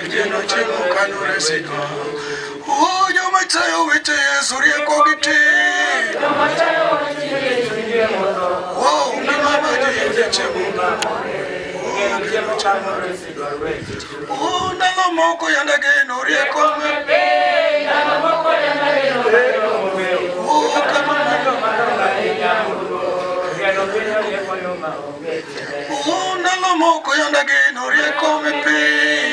jeno chemo kanure sidwa. Ujo machayo wite Yesu rieko giti. Oh, ni mama jeno chemo. Ndalo moko yanda geno rieko mepe. Ndalo moko yanda geno rieko mepe. Ndalo moko yanda geno rieko mepe.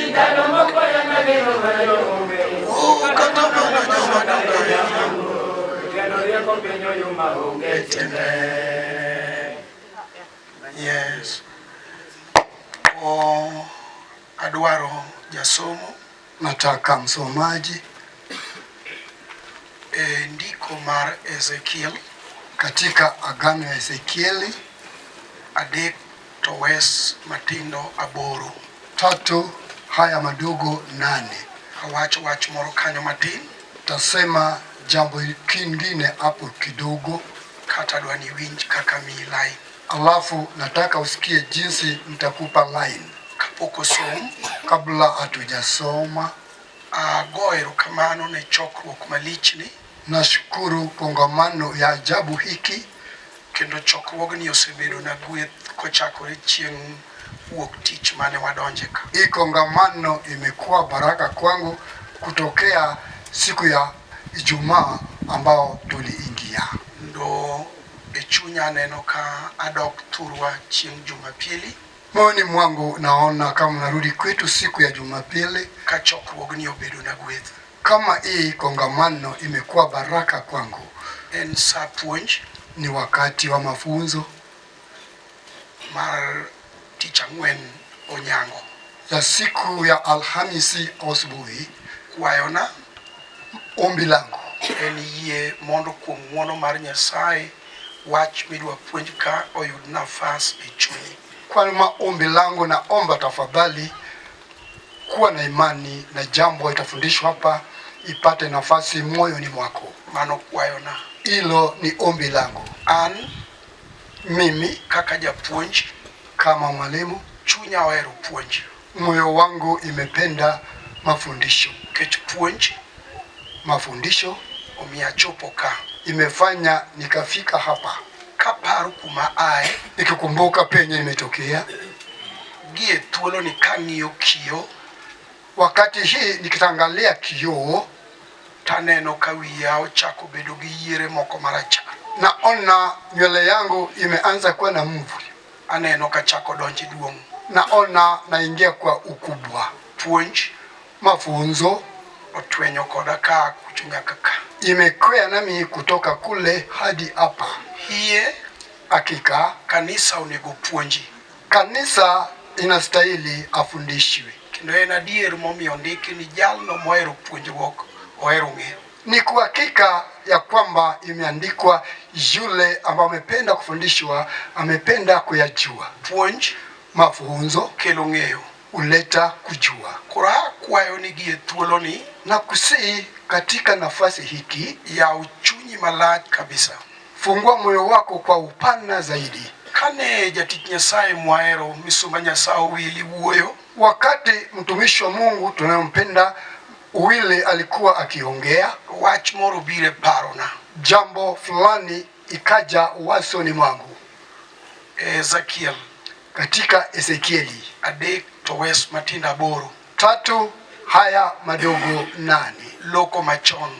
Ndalo moko yanda geno rieko mepe. Kata mana nyama nanga. Yes. Adwaro jasomo. Nataka msomaji. Ndiko mar Ezekiel. Katika agano ya Ezekieli. Adek to wes matindo aboro. 3 haya madogo 8. Awacho wach moro kanyo matin. Tasema jambo kingine hapo kidogo. Kata dwani winj kaka mi line. Alafu nataka usikie jinsi nitakupa line. Kapoko som. Kabla hatujasoma. Goero kamano ne chokruok malichni. Nashukuru kongamano ya ajabu hiki. Kendo chokruogni osebedo na gweth kochakore chieng' wuok tich mane wadonje ka. Hii kongamano imekuwa baraka kwangu kutokea siku ya Ijumaa ambao tuliingia. Ndo chunya neno ka adok thurwa chieng' Jumapili. Moyoni mwangu naona kama narudi kwetu siku ya Jumapili. Ka chokruogni obedo na gweth. Kama hii kongamano imekuwa baraka kwangu. En sa puonj. Ni wakati wa mafunzo. Mar tich ang'wen onyango. Ya siku ya Alhamisi asubuhi. Kwayona. Ombi langu. En yie mondo kuom ng'wono mar Nyasaye wach midwa puonj ka oyud nafas e chunyi. Kwa maombi langu naomba tafadhali kuwa na imani na jambo itafundishwa hapa ipate nafasi moyoni mwako. Mano kwayona. Hilo ni ombi langu. Mimi kaka japuonj, kama mwalimu, chunya ohero puonj. Moyo wangu imependa mafundisho. Kech puonj, mafundisho omiya chopo ka. Imefanya nikafika hapa. Kaparo kuma ae, nikikumbuka penye nimetokea. Gie thuolo ni kang'iyo kio. Wakati hii nikitangalia kioo, taneno ka wiya ochako bedo gi yiere moko marachar. Naona nywele yangu imeanza kuwa na mvi. Aneno ka chako donji duong'. Naona naingia kwa ukubwa. Puonj, mafunzo otwenyo koda ka kuchunya kaka. Imekwea nami kutoka kule hadi hapa. Hie hakika kanisa onego puonji. Kanisa inastahili afundishwe. Kendo en adier momiyo ndiki ni jalno mohero puonjruok ohero ng'eyo. Ni kwa hakika ya kwamba imeandikwa yule ambaye amependa kufundishwa amependa kuyajua. Puonj, mafunzo kelo ng'eyo, uleta kujua. Kora kwayo ni gie thuolo ni na kusii katika nafasi hiki ya uchunyi malach kabisa. Fungua moyo wako kwa upana zaidi. Kane jatich Nyasaye mwahero misumba Nyasaye Wili wuoyo, wakati mtumishi wa Mungu tunayompenda Wili alikuwa akiongea, wach moro bire parona. Jambo fulani ikaja wasoni mwangu. Ezekiel, katika Ezekieli adek to wes matinda aboro. 3 haya madogo 8. Loko machon.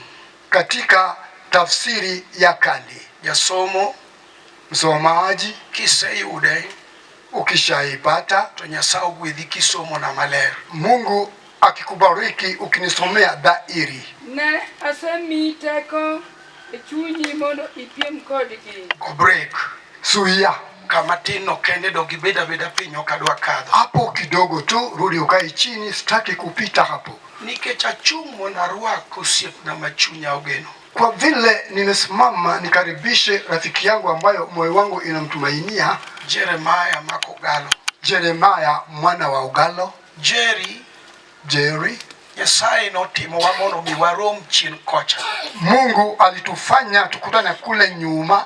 Katika tafsiri ya kale. Jasomo, msomaji, kiseyude, ukishaipata, to Nyasaye ogwedhi kisomo na maler. Mungu akikubariki ukinisomea dhairi. Ne asemi teko e chunyi mondo ipiem kodgi. Go break. Suya. Kama tino kende do gibeda beda pinyo kadwa kadho. Hapo kidogo tu rudi ukae chini, sitaki kupita hapo. Nikech achung' na rwako osiep na machunya ogeno. Kwa vile nimesimama nikaribishe rafiki yangu ambayo moyo wangu inamtumainia, Jeremiah Makogalo. Jeremiah mwana wa Ugalo. Jerry. Nyasaye notimo wa mondo mi warom chien kocha. Mungu alitufanya tukutane kule nyuma.